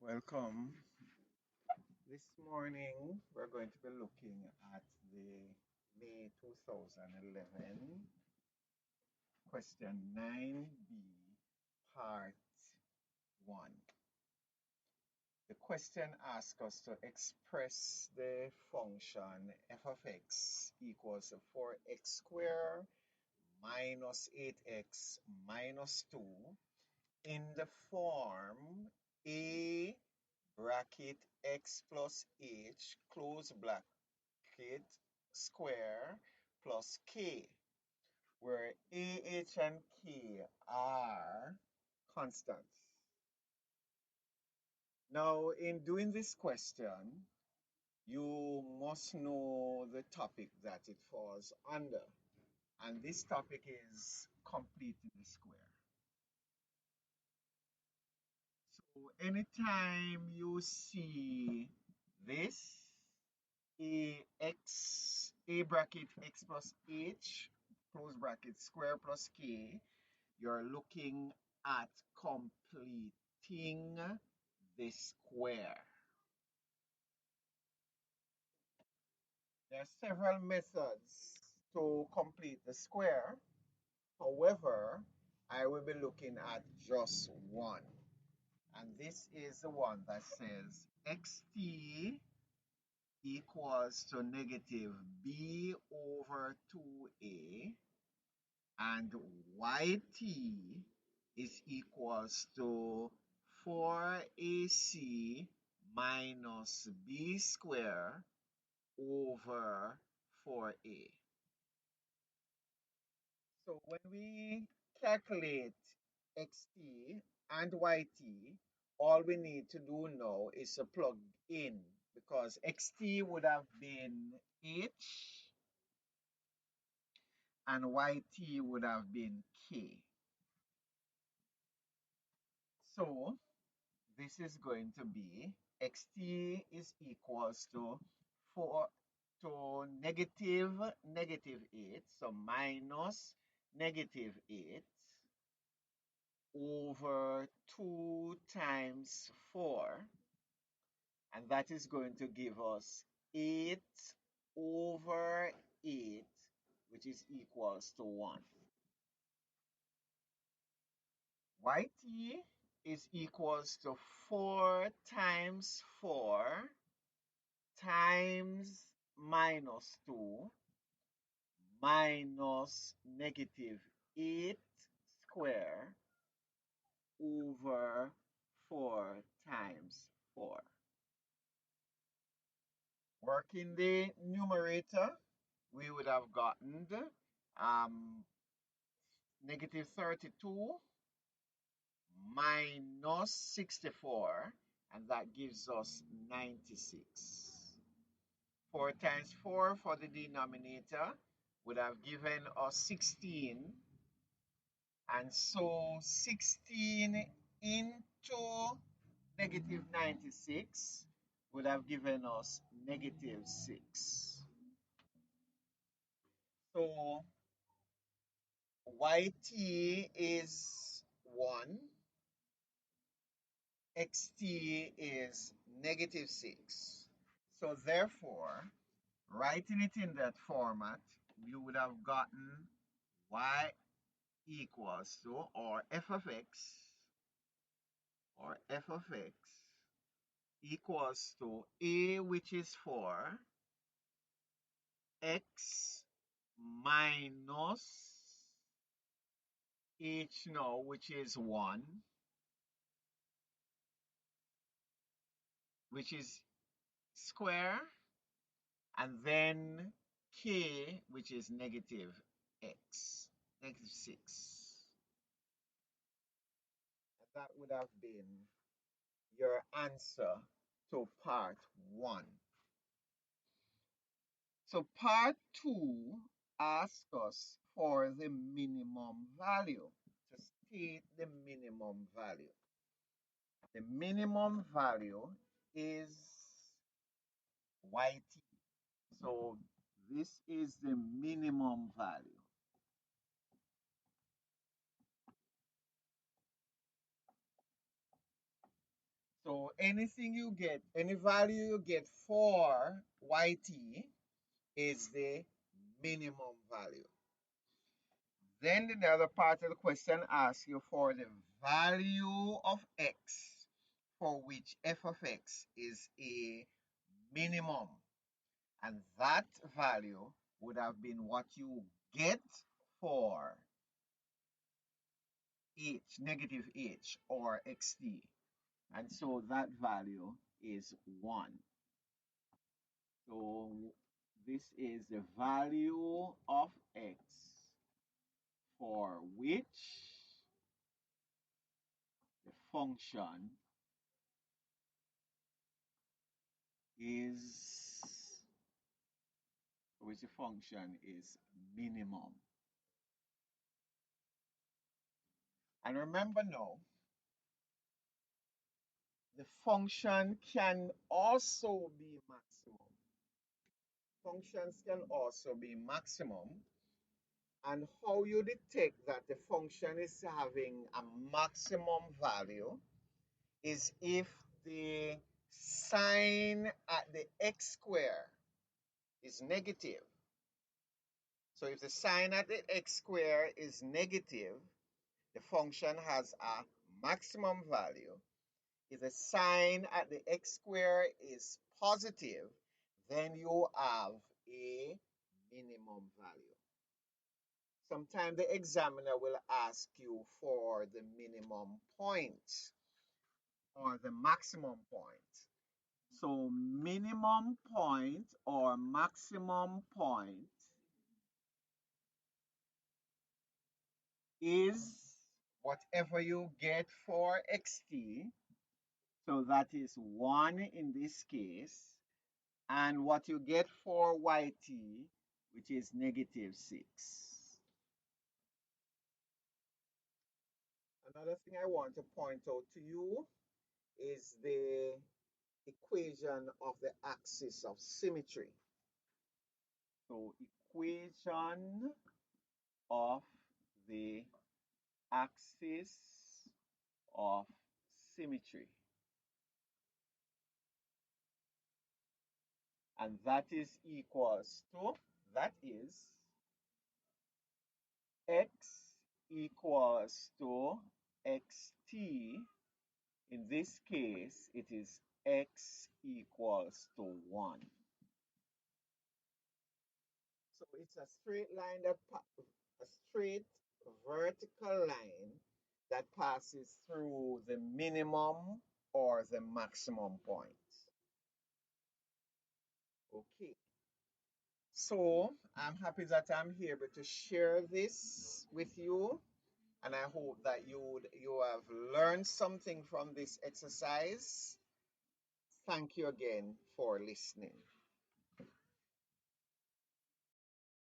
Welcome. This morning we're going to be looking at the May 2011 question 9b part 1. The question asks us to express the function f of x equals to 4x squared minus 8x minus 2 in the form a bracket x plus h close bracket square plus k, where a, h, and k are constants. Now, in doing this question, you must know the topic that it falls under, and this topic is completing the square. So anytime you see this, a bracket x plus h, close bracket square plus k, you're looking at completing the square. There are several methods to complete the square. However, I will be looking at just one. And this is the one that says xt equals to negative b over 2a and yt is equals to 4ac minus b squared over 4a. So when we calculate xt and yt, all we need to do now is to plug in, because xt would have been h and yt would have been k. So this is going to be xt is equals to 4 to negative 8, so minus negative 8 over 2 times 4, and that is going to give us 8 over 8, which is equals to 1. Yt is equals to 4 times 4 times minus 2 minus negative 8 square over 4 times 4. Working the numerator, we would have gotten negative 32 minus 64, and that gives us 96. 4 times 4 for the denominator would have given us 16, and so 16 into negative 96 would have given us negative 6. So yt is 1, xt is negative 6. So therefore, writing it in that format, you would have gotten y equals to, or f of x equals to a, which is 4, x minus h now, which is 1, which is square, and then k, which is negative x, negative 6. And that would have been your answer to part 1. So part 2 asks us for the minimum value, to state the minimum value. The minimum value is yt. So this is the minimum value. So anything you get, any value you get for yt is the minimum value. Then the other part of the question asks you for the value of x for which f of x is a minimum. And that value would have been what you get for h, negative h, or xt. And so that value is 1. So this is the value of x for which the function is minimum. And remember now, the function can also be maximum. Functions can also be maximum. And how you detect that the function is having a maximum value is if the sign at the x square is negative. So if the sign at the x square is negative, the function has a maximum value. If the sign at the x square is positive, then you have a minimum value. Sometimes the examiner will ask you for the minimum point or the maximum point. So minimum point or maximum point is whatever you get for xt. So that is 1 in this case. And what you get for yt, which is negative 6. Another thing I want to point out to you is the equation of the axis of symmetry. So equation of the axis of symmetry. And that is equals to, that is x equals to xt. In this case, it is x equals to 1. So it's a straight line a straight vertical line that passes through the minimum or the maximum point. Okay. So I'm happy that I'm here to share this with you, and I hope that you have learned something from this exercise. Thank you again for listening.